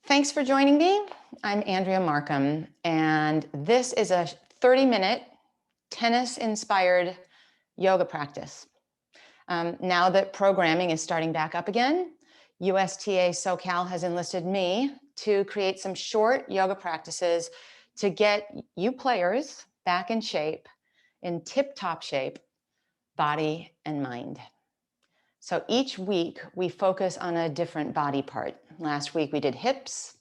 Thanks for joining me. I'm Andrea Marcum, and this is a 30-minute tennis-inspired yoga practice. Now that programming is starting back up again, USTA SoCal has enlisted me to create some short yoga practices to get you players back in shape, in tip-top shape, body and mind. So each week we focus on a different body part. Last week we did hips,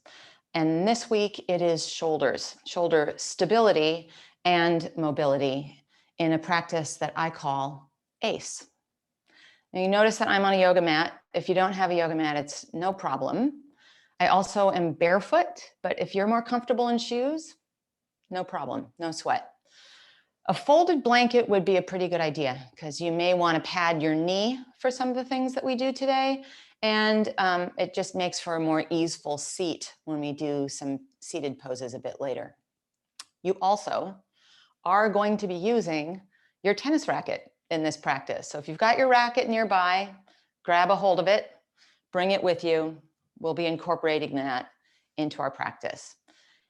and this week it is shoulders, shoulder stability and mobility in a practice that I call ACE. Now you notice that I'm on a yoga mat. If you don't have a yoga mat, it's no problem. I also am barefoot, but if you're more comfortable in shoes, no problem, no sweat. A folded blanket would be a pretty good idea because you may want to pad your knee for some of the things that we do today. And it just makes for a more easeful seat when we do some seated poses a bit later. You also are going to be using your tennis racket in this practice. So if you've got your racket nearby, grab a hold of it, bring it with you. We'll be incorporating that into our practice.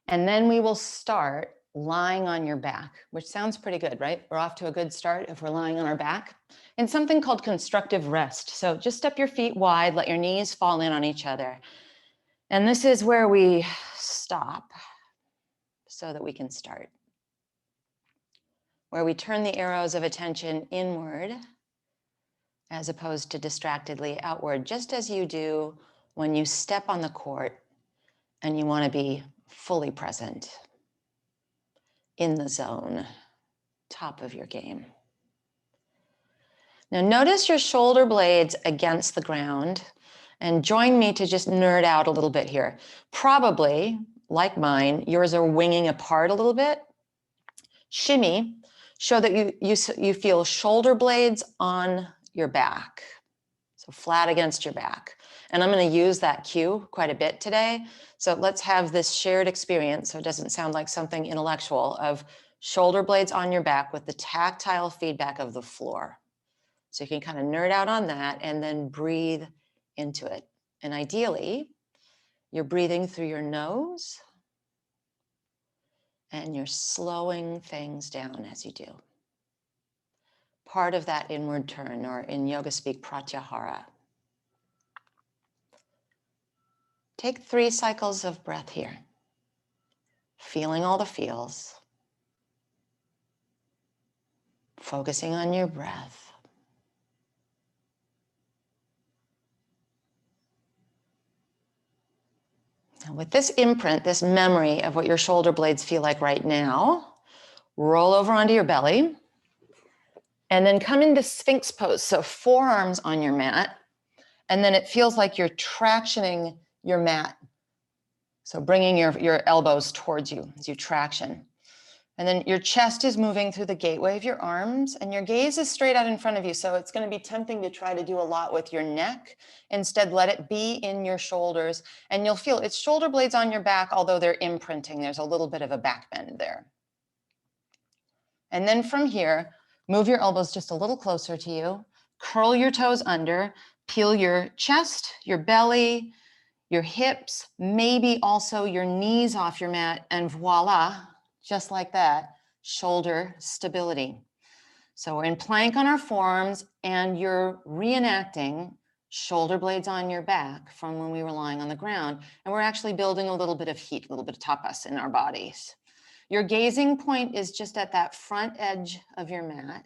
And then we will start lying on your back, which sounds pretty good, right? We're off to a good start if we're lying on our back, in something called Constructive Rest. So just step your feet wide, let your knees fall in on each other. And this is where we stop so that we can start, where we turn the arrows of attention inward as opposed to distractedly outward, just as you do when you step on the court and you want to be fully present, in the zone, top of your game. Now notice your shoulder blades against the ground and join me to just nerd out a little bit here. Probably, like mine, yours are winging apart a little bit. Shimmy, show that you feel shoulder blades on your back, so flat against your back. And I'm going to use that cue quite a bit today. So let's have this shared experience, so it doesn't sound like something intellectual, of shoulder blades on your back with the tactile feedback of the floor. So you can kind of nerd out on that and then breathe into it. And ideally, you're breathing through your nose and you're slowing things down as you do. Part of that inward turn, or in yoga speak, pratyahara. Take 3 cycles of breath here, feeling all the feels, focusing on your breath. Now with this imprint, this memory of what your shoulder blades feel like right now, roll over onto your belly and then come into Sphinx Pose. So forearms on your mat, and then it feels like you're tractioning your mat. So bringing your elbows towards you as you traction. And then your chest is moving through the gateway of your arms and your gaze is straight out in front of you. So it's going to be tempting to try to do a lot with your neck. Instead, let it be in your shoulders and you'll feel it's shoulder blades on your back, although they're imprinting. There's a little bit of a back bend there. And then from here, move your elbows just a little closer to you, curl your toes under, peel your chest, your belly, your hips, maybe also your knees off your mat, and voila, just like that, shoulder stability. So we're in plank on our forearms and you're reenacting shoulder blades on your back from when we were lying on the ground. And we're actually building a little bit of heat, a little bit of tapas in our bodies. Your gazing point is just at that front edge of your mat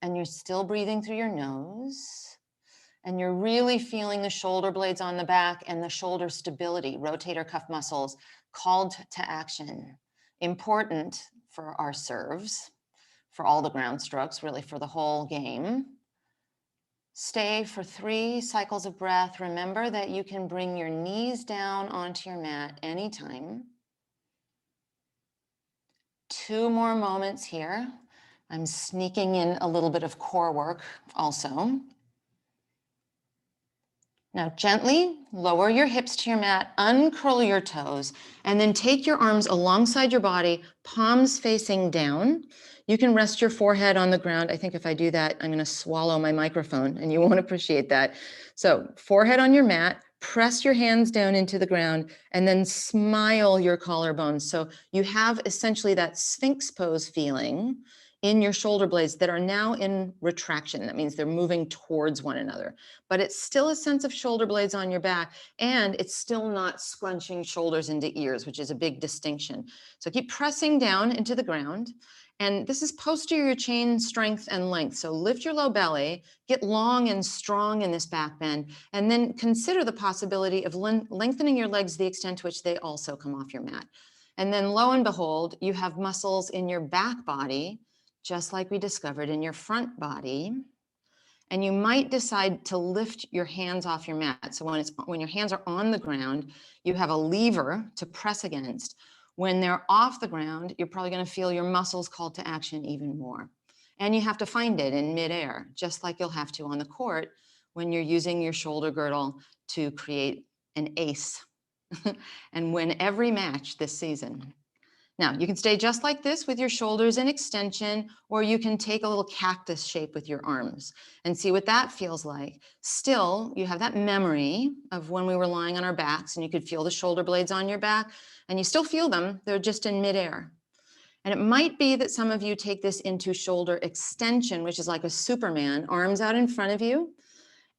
and you're still breathing through your nose. And you're really feeling the shoulder blades on the back and the shoulder stability, rotator cuff muscles called to action. Important for our serves, for all the ground strokes, really for the whole game. Stay for 3 cycles of breath. Remember that you can bring your knees down onto your mat anytime. 2 more moments here. I'm sneaking in a little bit of core work also. Now gently lower your hips to your mat, uncurl your toes, and then take your arms alongside your body, palms facing down. You can rest your forehead on the ground. I think if I do that, I'm going to swallow my microphone and you won't appreciate that. So forehead on your mat, Press your hands down into the ground and then smile your collarbones. So you have essentially that Sphinx pose feeling in your shoulder blades that are now in retraction. That means they're moving towards one another, but it's still a sense of shoulder blades on your back, and it's still not scrunching shoulders into ears, which is a big distinction. So keep pressing down into the ground. And this is posterior chain strength and length. So lift your low belly, get long and strong in this back bend, and then consider the possibility of lengthening your legs to the extent to which they also come off your mat. And then lo and behold, you have muscles in your back body, just like we discovered in your front body. And you might decide to lift your hands off your mat. So when your hands are on the ground, you have a lever to press against. When they're off the ground, you're probably going to feel your muscles called to action even more. And you have to find it in midair, just like you'll have to on the court when you're using your shoulder girdle to create an ace and win every match this season. Now, you can stay just like this with your shoulders in extension, or you can take a little cactus shape with your arms and see what that feels like. Still, you have that memory of when we were lying on our backs and you could feel the shoulder blades on your back, and you still feel them. They're just in midair. And it might be that some of you take this into shoulder extension, which is like a Superman, arms out in front of you.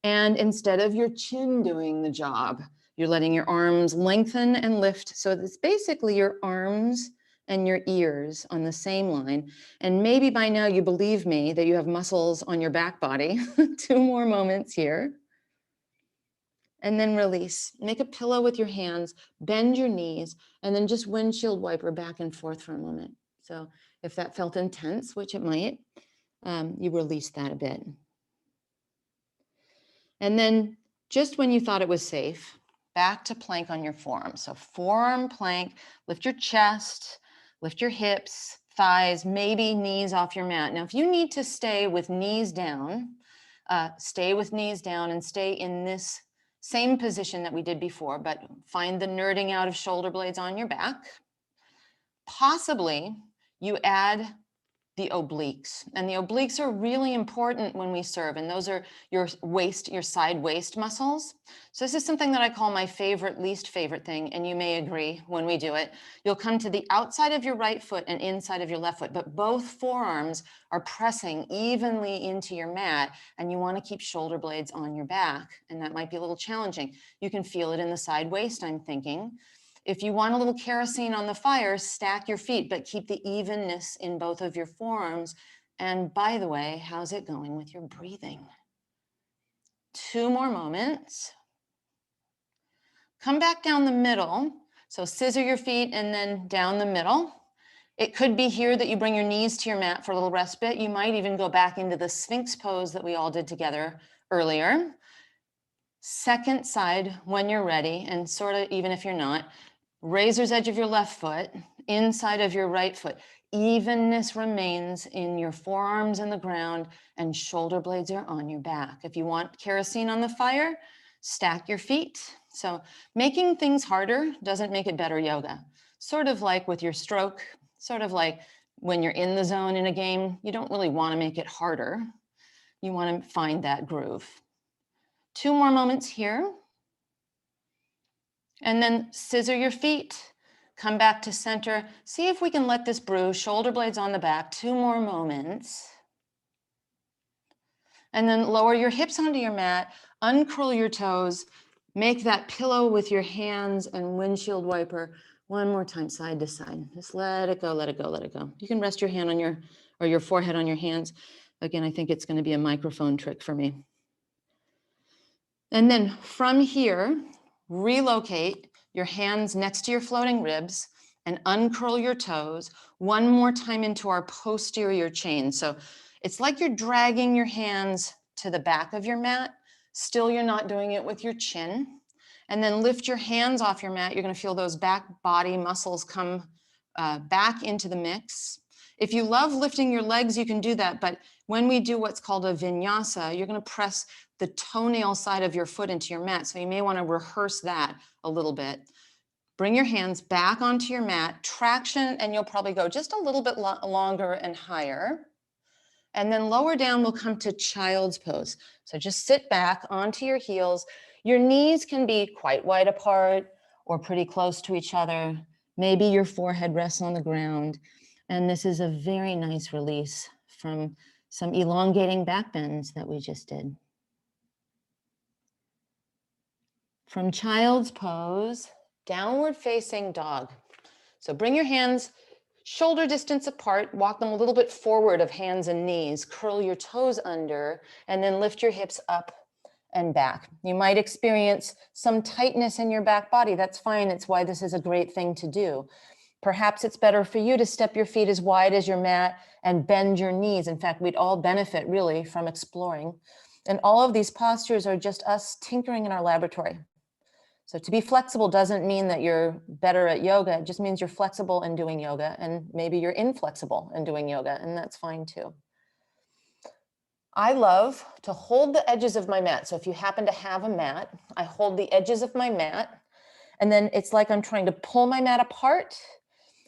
And instead of your chin doing the job, you're letting your arms lengthen and lift. So it's basically your arms and your ears on the same line. And maybe by now you believe me that you have muscles on your back body. 2 more moments here. And then release. Make a pillow with your hands, bend your knees, and then just windshield wiper back and forth for a moment. So if that felt intense, which it might, you release that a bit. And then just when you thought it was safe, back to plank on your forearm. So forearm plank, lift your chest, lift your hips, thighs, maybe knees off your mat. Now, if you need to stay with knees down and stay in this same position that we did before, but find the nerding out of shoulder blades on your back. Possibly you add the obliques, and the obliques are really important when we serve, and those are your side waist muscles. So this is something that I call my least favorite thing, and you may agree when we do it. You'll come to the outside of your right foot and inside of your left foot, but both forearms are pressing evenly into your mat, and you want to keep shoulder blades on your back, and that might be a little challenging. You can feel it in the side waist, I'm thinking. If you want a little kerosene on the fire, stack your feet, but keep the evenness in both of your forearms. And by the way, how's it going with your breathing? 2 more moments. Come back down the middle. So scissor your feet and then down the middle. It could be here that you bring your knees to your mat for a little respite. You might even go back into the Sphinx pose that we all did together earlier. Second side when you're ready, and sort of even if you're not, razor's edge of your left foot, inside of your right foot. Evenness remains in your forearms and the ground, and shoulder blades are on your back. If you want kerosene on the fire, stack your feet. So making things harder doesn't make it better yoga. Sort of like with your stroke, sort of like when you're in the zone in a game, you don't really want to make it harder. You want to find that groove. 2 more moments here. And then scissor your feet, come back to center. See if we can let this brew, shoulder blades on the back, 2 more moments. And then lower your hips onto your mat, uncurl your toes, make that pillow with your hands and windshield wiper. 1 more time, side to side. Just let it go, let it go, let it go. You can rest your hand on your forehead on your hands. Again, I think it's going to be a microphone trick for me. And then from here, relocate your hands next to your floating ribs and uncurl your toes 1 more time into our posterior chain. So it's like you're dragging your hands to the back of your mat. Still, you're not doing it with your chin. And then lift your hands off your mat. You're going to feel those back body muscles come back into the mix. If you love lifting your legs, you can do that. But when we do what's called a vinyasa, you're going to press the toenail side of your foot into your mat. So you may want to rehearse that a little bit. Bring your hands back onto your mat, traction, and you'll probably go just a little bit longer and higher. And then lower down, we'll come to child's pose. So just sit back onto your heels. Your knees can be quite wide apart or pretty close to each other. Maybe your forehead rests on the ground. And this is a very nice release from some elongating back bends that we just did. From child's pose, downward facing dog. So bring your hands shoulder distance apart, walk them a little bit forward of hands and knees, curl your toes under, and then lift your hips up and back. You might experience some tightness in your back body. That's fine. It's why this is a great thing to do. Perhaps it's better for you to step your feet as wide as your mat and bend your knees. In fact, we'd all benefit really from exploring. And all of these postures are just us tinkering in our laboratory. So to be flexible doesn't mean that you're better at yoga. It just means you're flexible in doing yoga, and maybe you're inflexible in doing yoga, and that's fine too. I love to hold the edges of my mat. So if you happen to have a mat, I hold the edges of my mat, and then it's like I'm trying to pull my mat apart,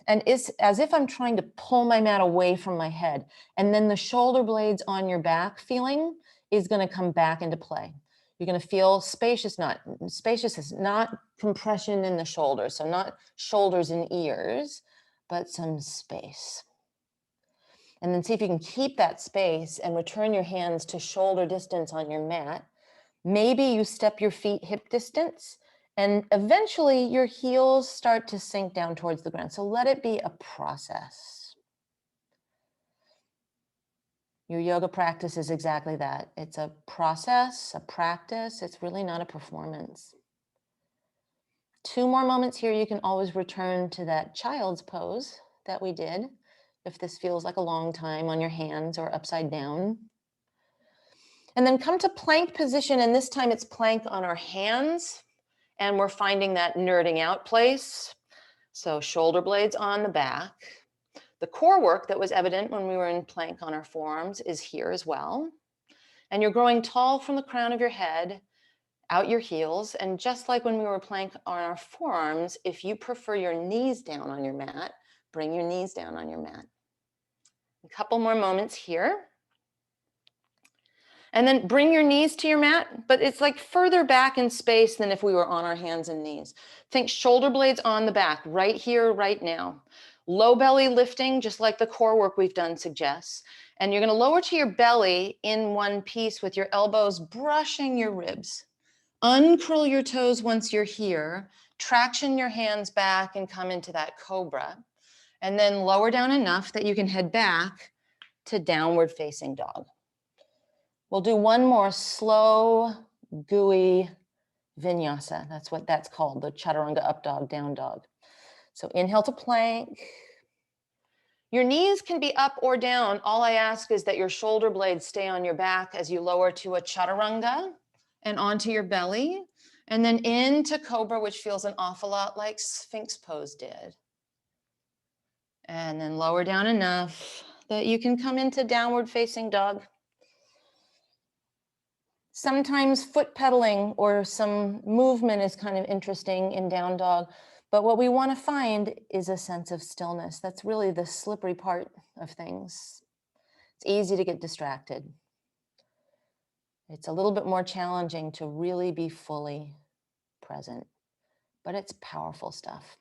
and it's as if I'm trying to pull my mat away from my head. And then the shoulder blades on your back feeling is going to come back into play. You're going to feel spaciousness, not compression in the shoulders. So not shoulders and ears, but some space. And then see if you can keep that space and return your hands to shoulder distance on your mat. Maybe you step your feet hip distance, and eventually your heels start to sink down towards the ground. So let it be a process. Your yoga practice is exactly that. It's a process, a practice. It's really not a performance. 2 more moments here. You can always return to that child's pose that we did, if this feels like a long time on your hands or upside down. And then come to plank position, and this time it's plank on our hands, and we're finding that nerding out place. So shoulder blades on the back. The core work that was evident when we were in plank on our forearms is here as well. And you're growing tall from the crown of your head, out your heels. And just like when we were plank on our forearms, if you prefer your knees down on your mat, bring your knees down on your mat. A couple more moments here. And then bring your knees to your mat, but it's like further back in space than if we were on our hands and knees. Think shoulder blades on the back, right here, right now. Low belly lifting, just like the core work we've done suggests. And you're going to lower to your belly in one piece with your elbows brushing your ribs. Uncurl your toes once you're here. Traction your hands back and come into that cobra. And then lower down enough that you can head back to downward facing dog. We'll do one more slow, gooey vinyasa. That's what that's called, the Chaturanga up dog, down dog. So inhale to plank. Your knees can be up or down. All I ask is that your shoulder blades stay on your back as you lower to a Chaturanga and onto your belly, and then into Cobra, which feels an awful lot like Sphinx Pose did. And then lower down enough that you can come into downward facing dog. Sometimes foot pedaling or some movement is kind of interesting in down dog, but what we want to find is a sense of stillness. That's really the slippery part of things. It's easy to get distracted. It's a little bit more challenging to really be fully present, but it's powerful stuff.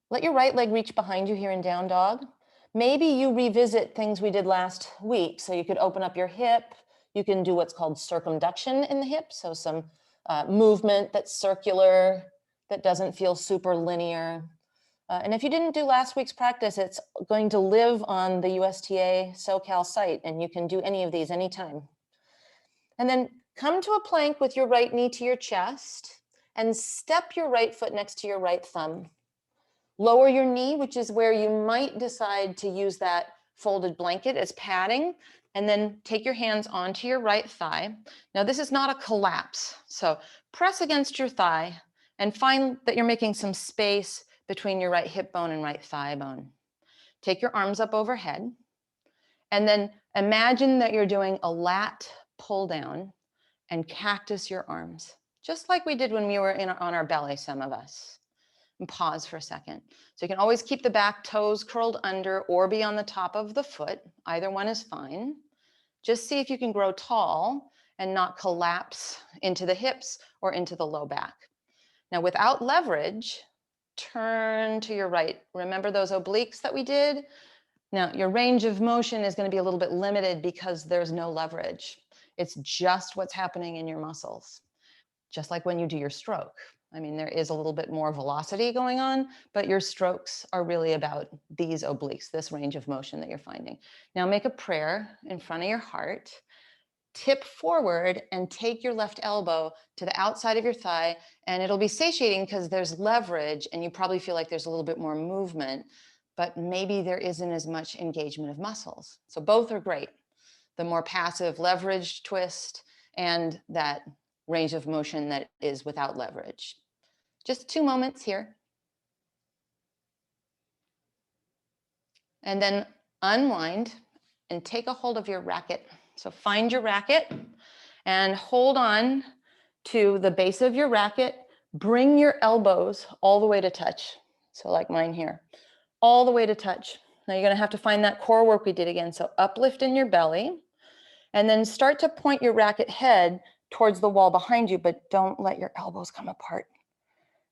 Let your right leg reach behind you here in down dog. Maybe you revisit things we did last week. So you could open up your hip. You can do what's called circumduction in the hip. So some movement that's circular, that doesn't feel super linear. And if you didn't do last week's practice, it's going to live on the USTA SoCal site, and you can do any of these anytime. And then come to a plank with your right knee to your chest and step your right foot next to your right thumb. Lower your knee, which is where you might decide to use that folded blanket as padding, and then take your hands onto your right thigh. Now, this is not a collapse, so press against your thigh and find that you're making some space between your right hip bone and right thigh bone. Take your arms up overhead, and then imagine that you're doing a lat pull down and cactus your arms, just like we did when we were on our belly, some of us. And pause for a second. So you can always keep the back toes curled under or be on the top of the foot. Either one is fine. Just see if you can grow tall and not collapse into the hips or into the low back. Now, without leverage, turn to your right. Remember those obliques that we did? Now, your range of motion is going to be a little bit limited because there's no leverage. It's just what's happening in your muscles, just like when you do your stroke. I mean, there is a little bit more velocity going on, but your strokes are really about these obliques, this range of motion that you're finding. Now, make a prayer in front of your heart. Tip forward and take your left elbow to the outside of your thigh, and it'll be satiating because there's leverage and you probably feel like there's a little bit more movement, but maybe there isn't as much engagement of muscles. So both are great. The more passive leveraged twist and that range of motion that is without leverage. Just 2 moments here. And then unwind and take a hold of your racket. So find your racket and hold on to the base of your racket. Bring your elbows all the way to touch. So like mine here, all the way to touch. Now you're going to have to find that core work we did again. So uplift in your belly and then start to point your racket head towards the wall behind you, but don't let your elbows come apart.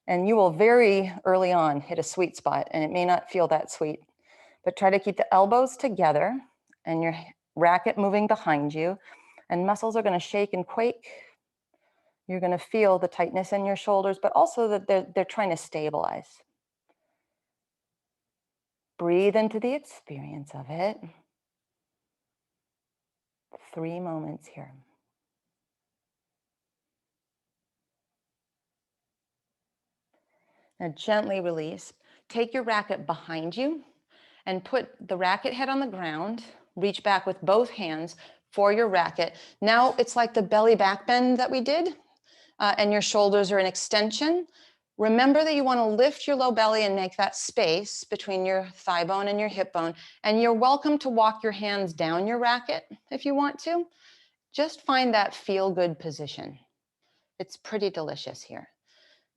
And you will very early on hit a sweet spot, and it may not feel that sweet, but try to keep the elbows together and your racket moving behind you, and muscles are going to shake and quake. You're going to feel the tightness in your shoulders, but also that they're trying to stabilize. Breathe into the experience of it. 3 moments here. Now gently release. Take your racket behind you and put the racket head on the ground. Reach back with both hands for your racket. Now it's like the belly back bend that we did, and your shoulders are an extension. Remember that you want to lift your low belly and make that space between your thigh bone and your hip bone. And you're welcome to walk your hands down your racket if you want to. Just find that feel-good position. It's pretty delicious here.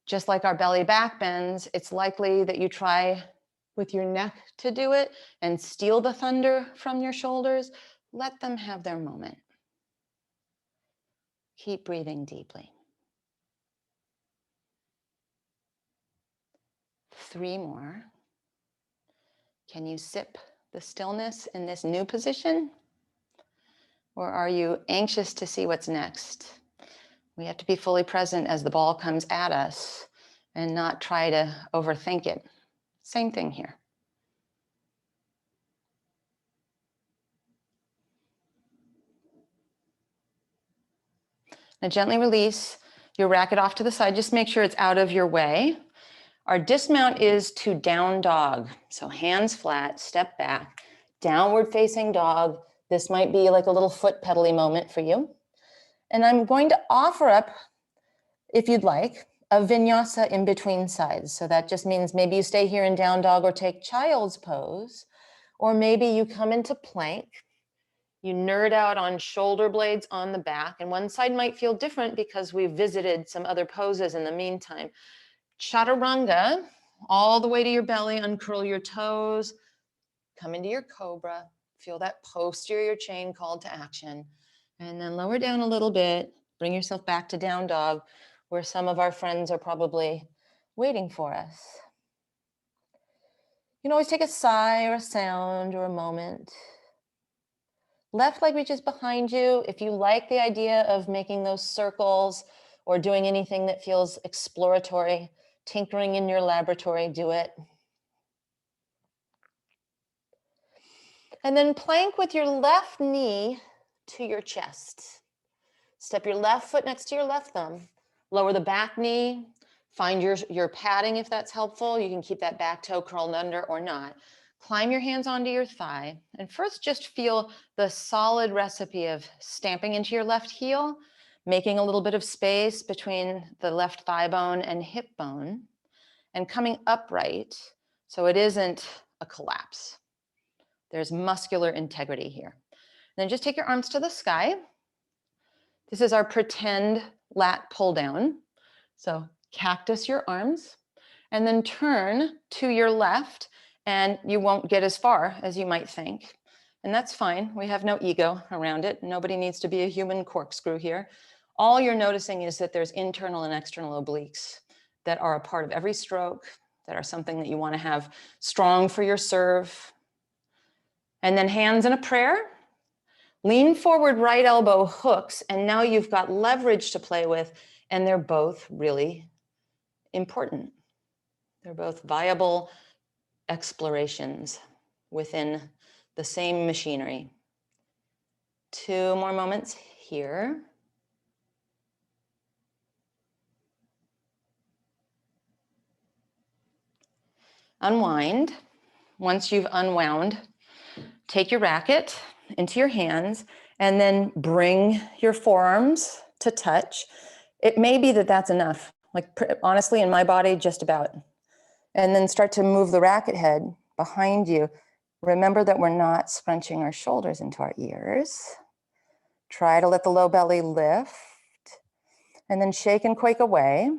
Just like our belly back bends, it's likely that you try with your neck to do it and steal the thunder from your shoulders. Let them have their moment. Keep breathing deeply. 3 more. Can you sip the stillness in this new position? Or are you anxious to see what's next? We have to be fully present as the ball comes at us and not try to overthink it. Same thing here. Now gently release your racket off to the side. Just make sure it's out of your way. Our dismount is to down dog. So hands flat, step back, downward facing dog. This might be like a little foot pedally moment for you. And I'm going to offer up, if you'd like, a vinyasa in between sides. So that just means maybe you stay here in down dog or take child's pose, or maybe you come into plank. You nerd out on shoulder blades on the back, and one side might feel different because we've visited some other poses in the meantime. Chaturanga, all the way to your belly, uncurl your toes, come into your Cobra, feel that posterior chain called to action, and then lower down a little bit, bring yourself back to down dog, where some of our friends are probably waiting for us. You can always take a sigh or a sound or a moment. Left leg reaches behind you. If you like the idea of making those circles or doing anything that feels exploratory, tinkering in your laboratory, do it. And then plank with your left knee to your chest. Step your left foot next to your left thumb. Lower the back knee. Find your padding if that's helpful. You can keep that back toe curled under or not. Climb your hands onto your thigh. And first just feel the solid recipe of stamping into your left heel, making a little bit of space between the left thigh bone and hip bone, and coming upright so it isn't a collapse. There's muscular integrity here. And then just take your arms to the sky. This is our pretend lat pull down. So cactus your arms and then turn to your left, and you won't get as far as you might think. And that's fine. We have no ego around it. Nobody needs to be a human corkscrew here. All you're noticing is that there's internal and external obliques that are a part of every stroke, that are something that you want to have strong for your serve. And then hands in a prayer. Lean forward, right elbow hooks, and now you've got leverage to play with, and they're both really important. They're both viable explorations within the same machinery. 2 more moments here. Unwind. Once you've unwound, take your racket into your hands and then bring your forearms to touch. It may be that that's enough. Like honestly, in my body, just about. And then start to move the racket head behind you. Remember that we're not scrunching our shoulders into our ears. Try to let the low belly lift and then shake and quake away.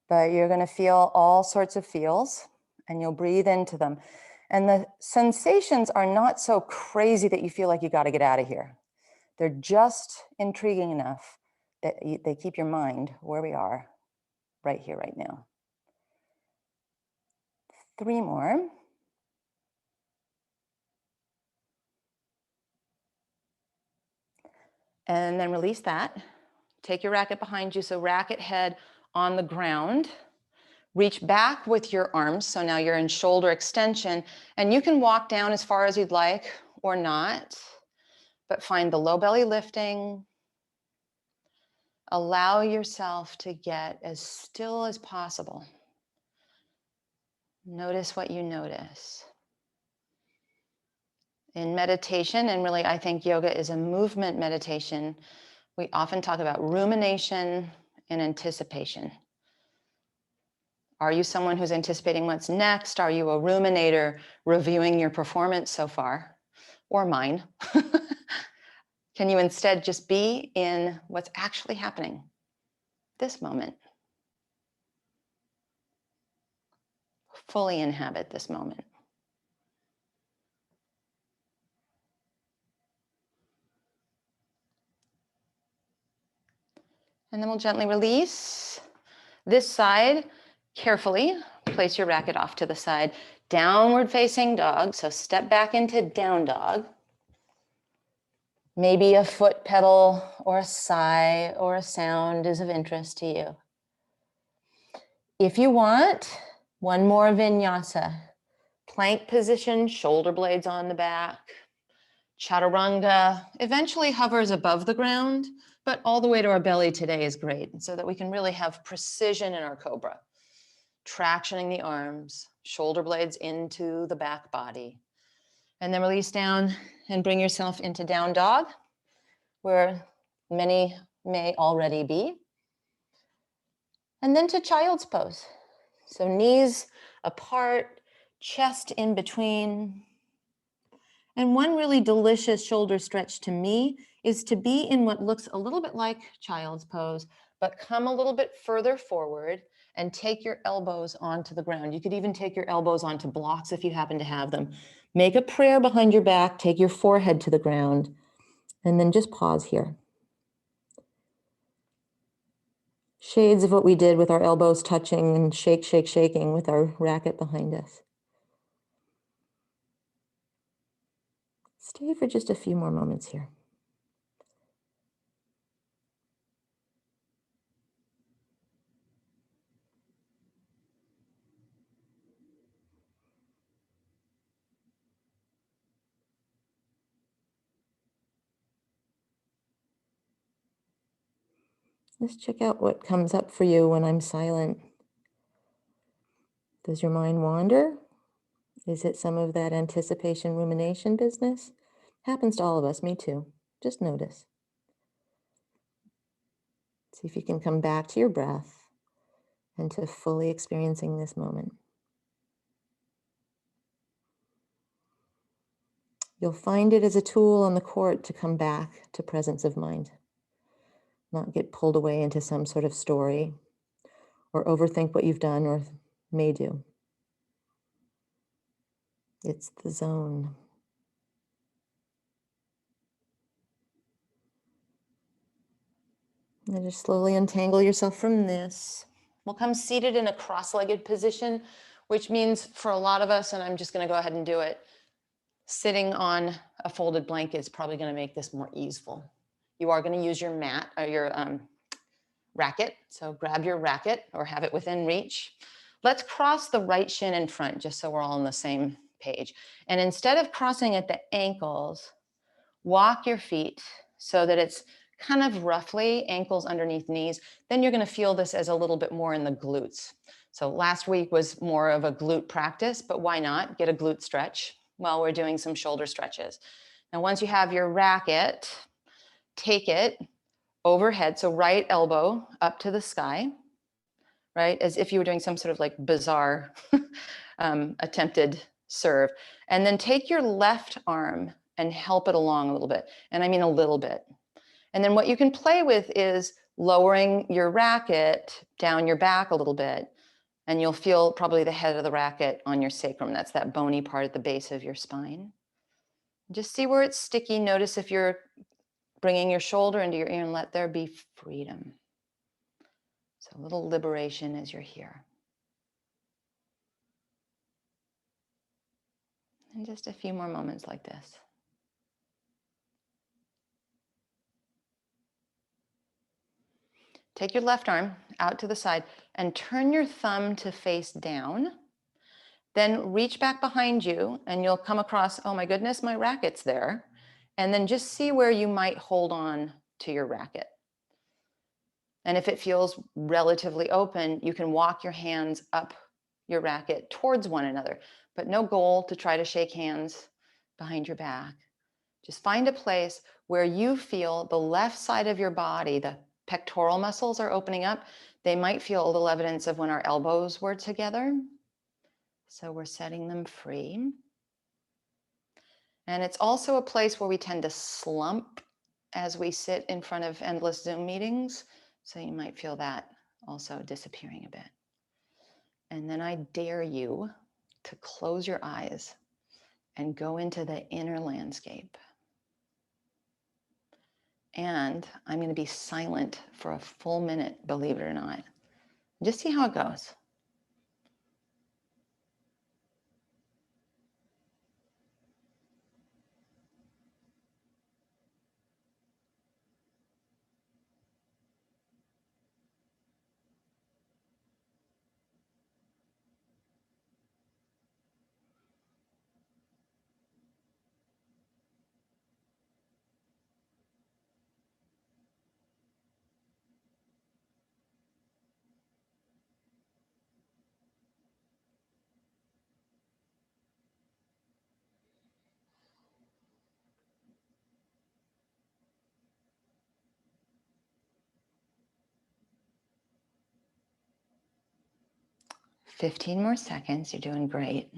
But you're going to feel all sorts of feels and you'll breathe into them. And the sensations are not so crazy that you feel like you got to get out of here. They're just intriguing enough that they keep your mind where we are right here, right now. 3 more. And then release that. Take your racket behind you. So racket head on the ground. Reach back with your arms. So now you're in shoulder extension and you can walk down as far as you'd like or not, but find the low belly lifting. Allow yourself to get as still as possible. Notice what you notice. In meditation, and really I think yoga is a movement meditation, we often talk about rumination and anticipation. Are you someone who's anticipating what's next? Are you a ruminator reviewing your performance so far? Or mine? Can you instead just be in what's actually happening this moment? Fully inhabit this moment. And then we'll gently release. This side, carefully place your racket off to the side. Downward facing dog, so step back into down dog. Maybe a foot pedal or a sigh or a sound is of interest to you. If you want, one more vinyasa. Plank position, shoulder blades on the back. Chaturanga eventually hovers above the ground, but all the way to our belly today is great, so that we can really have precision in our Cobra. Tractioning the arms, shoulder blades into the back body. And then release down and bring yourself into down dog, where many may already be. And then to child's pose. So knees apart, chest in between. And one really delicious shoulder stretch to me is to be in what looks a little bit like child's pose, but come a little bit further forward and take your elbows onto the ground. You could even take your elbows onto blocks if you happen to have them. Make a prayer behind your back, take your forehead to the ground, and then just pause here. Shades of what we did with our elbows touching and shake, shake, shaking with our racket behind us. Stay for just a few more moments here. Let's check out what comes up for you when I'm silent. Does your mind wander? Is it some of that anticipation, rumination business? Happens to all of us, me too. Just notice. See if you can come back to your breath and to fully experiencing this moment. You'll find it as a tool on the court to come back to presence of mind. Not get pulled away into some sort of story or overthink what you've done or may do. It's the zone. And just slowly untangle yourself from this. We'll come seated in a cross-legged position, which means for a lot of us, and I'm just going to go ahead and do it, sitting on a folded blanket is probably going to make this more easeful. You are going to use your mat or your racket. So grab your racket or have it within reach. Let's cross the right shin in front just so we're all on the same page. And instead of crossing at the ankles, walk your feet so that it's kind of roughly ankles underneath knees. Then you're going to feel this as a little bit more in the glutes. So last week was more of a glute practice, but why not get a glute stretch while we're doing some shoulder stretches. Now, once you have your racket, take it overhead, so right elbow up to the sky, right? As if you were doing some sort of like bizarre attempted serve. And then take your left arm and help it along a little bit. And I mean a little bit. And then what you can play with is lowering your racket down your back a little bit. And you'll feel probably the head of the racket on your sacrum. That's that bony part at the base of your spine. Just see where it's sticky. Notice if you're bringing your shoulder into your ear, and let there be freedom. So a little liberation as you're here. And just a few more moments like this. Take your left arm out to the side and turn your thumb to face down. Then reach back behind you and you'll come across, oh my goodness, my racket's there. And then just see where you might hold on to your racket. And if it feels relatively open, you can walk your hands up your racket towards one another, but no goal to try to shake hands behind your back. Just find a place where you feel the left side of your body, the pectoral muscles are opening up. They might feel a little evidence of when our elbows were together. So we're setting them free. And it's also a place where we tend to slump as we sit in front of endless Zoom meetings. So you might feel that also disappearing a bit. And then I dare you to close your eyes and go into the inner landscape. And I'm going to be silent for a full minute, believe it or not. Just see how it goes. "15 more seconds, you're doing great."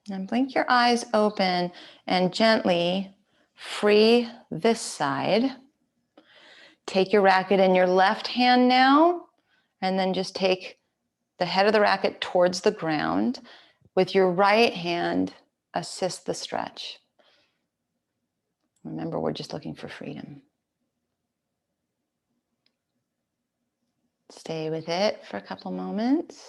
And blink your eyes open and gently free this side. Take your racket in your left hand now, and then just take the head of the racket towards the ground. With your right hand, assist the stretch. Remember, we're just looking for freedom. Stay with it for a couple moments.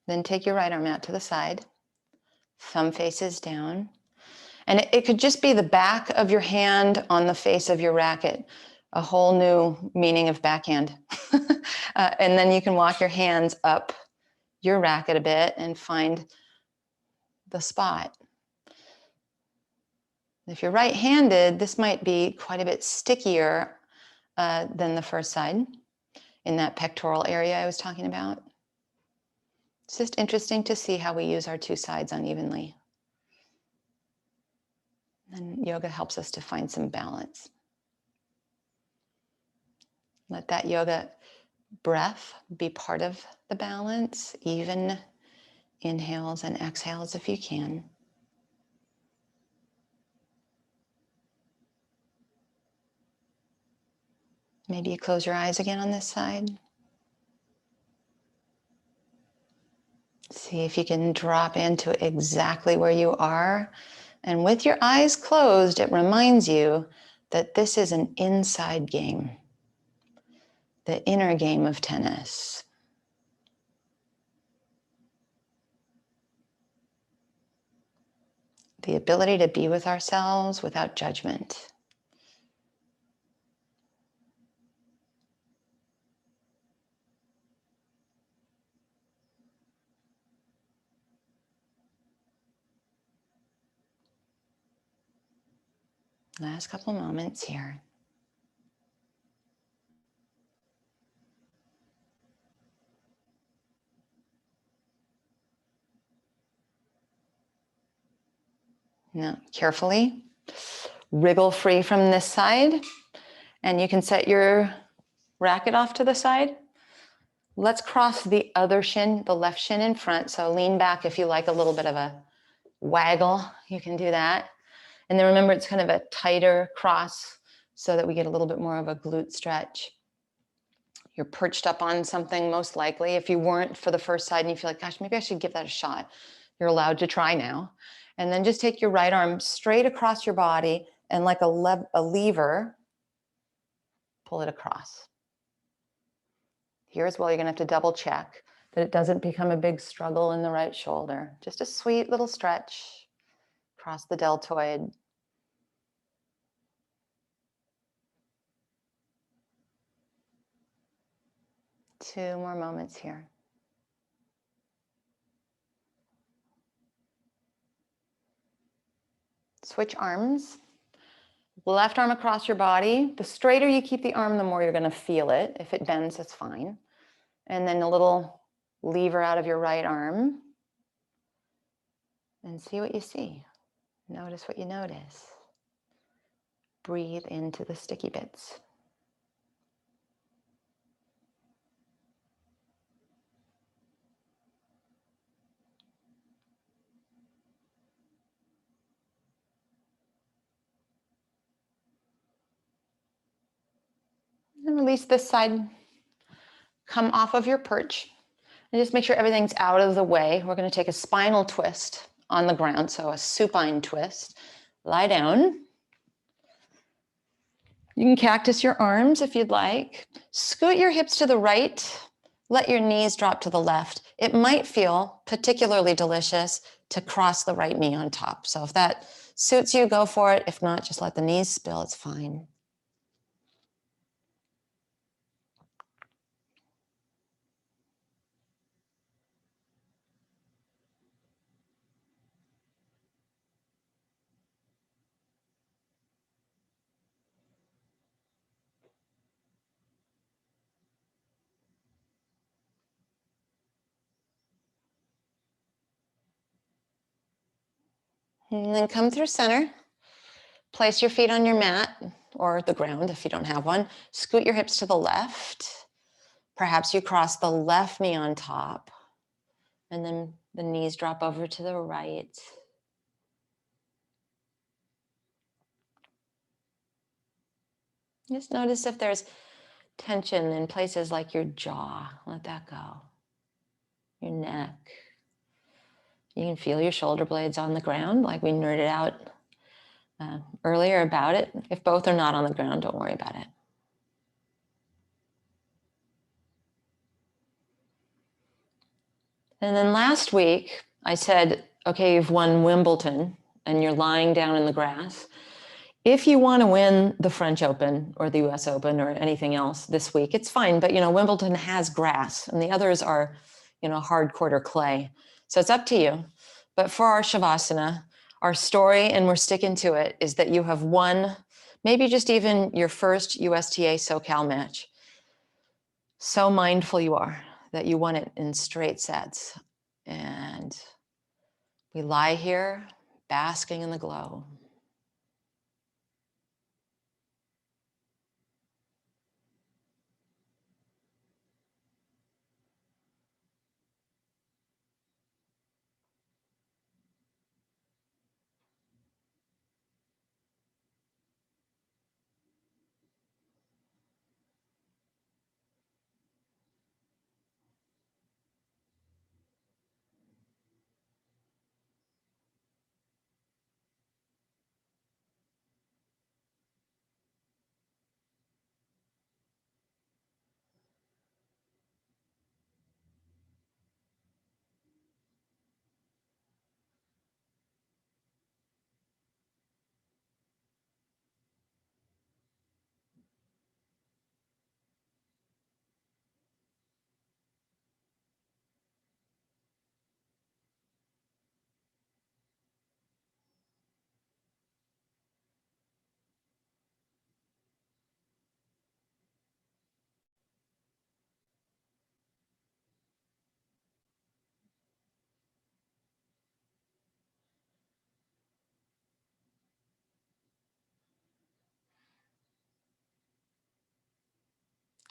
Then take your right arm out to the side. Thumb faces down. And it could just be the back of your hand on the face of your racket. A whole new meaning of backhand. And then you can walk your hands up your racket a bit and find the spot. If you're right-handed, this might be quite a bit stickier than the first side in that pectoral area I was talking about. It's just interesting to see how we use our two sides unevenly. And yoga helps us to find some balance. Let that yoga breath be part of the balance, even inhales and exhales if you can. Maybe you close your eyes again on this side. See if you can drop into exactly where you are. And with your eyes closed, it reminds you that this is an inside game, the inner game of tennis. The ability to be with ourselves without judgment. Last couple moments here. Now, carefully wriggle free from this side, and you can set your racket off to the side. Let's cross the other shin, the left shin in front. So lean back if you like a little bit of a waggle, you can do that. And then remember, it's kind of a tighter cross so that we get a little bit more of a glute stretch. You're perched up on something most likely. If you weren't for the first side and you feel like, gosh, maybe I should give that a shot, you're allowed to try now. And then just take your right arm straight across your body and like a lever, pull it across. Here as well, you're gonna have to double check that it doesn't become a big struggle in the right shoulder. Just a sweet little stretch across the deltoid. Two more moments here. Switch arms. Left arm across your body. The straighter you keep the arm, the more you're gonna feel it. If it bends, that's fine. And then a little lever out of your right arm. And see what you see. Notice what you notice. Breathe into the sticky bits. And release this side. Come off of your perch. And just make sure everything's out of the way. We're going to take a spinal twist on the ground, so a supine twist. Lie down. You can cactus your arms if you'd like. Scoot your hips to the right. Let your knees drop to the left. It might feel particularly delicious to cross the right knee on top. So if that suits you, go for it. If not, just let the knees spill. It's fine. And then come through center. Place your feet on your mat or the ground if you don't have one. Scoot your hips to the left. Perhaps you cross the left knee on top. And then the knees drop over to the right. Just notice if there's tension in places like your jaw. Let that go. Your neck. You can feel your shoulder blades on the ground, like we nerded out earlier about it. If both are not on the ground, don't worry about it. And then last week, I said, okay, you've won Wimbledon and you're lying down in the grass. If you want to win the French Open or the US Open or anything else this week, it's fine. But, Wimbledon has grass and the others are, hard court or clay. So it's up to you. But for our Savasana, our story, and we're sticking to it, is that you have won maybe just even your first USTA SoCal match. So mindful you are that you won it in straight sets. And we lie here basking in the glow.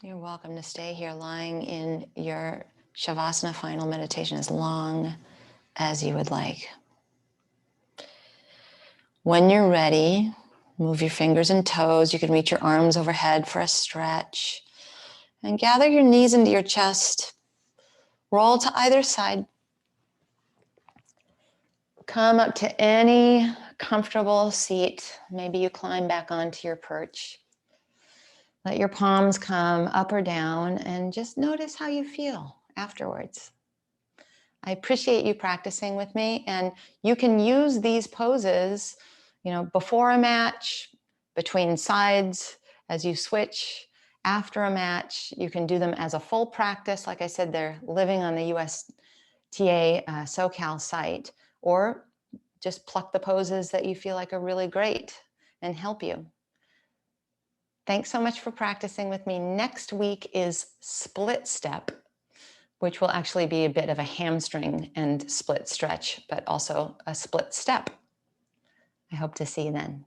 You're welcome to stay here lying in your Shavasana final meditation as long as you would like. When you're ready, move your fingers and toes. You can reach your arms overhead for a stretch. And gather your knees into your chest. Roll to either side. Come up to any comfortable seat. Maybe you climb back onto your perch. Let your palms come up or down and just notice how you feel afterwards. I appreciate you practicing with me, and you can use these poses, before a match, between sides, as you switch, after a match. You can do them as a full practice. Like I said, they're living on the USTA SoCal site, or just pluck the poses that you feel like are really great and help you. Thanks so much for practicing with me. Next week is split step, which will actually be a bit of a hamstring and split stretch, but also a split step. I hope to see you then.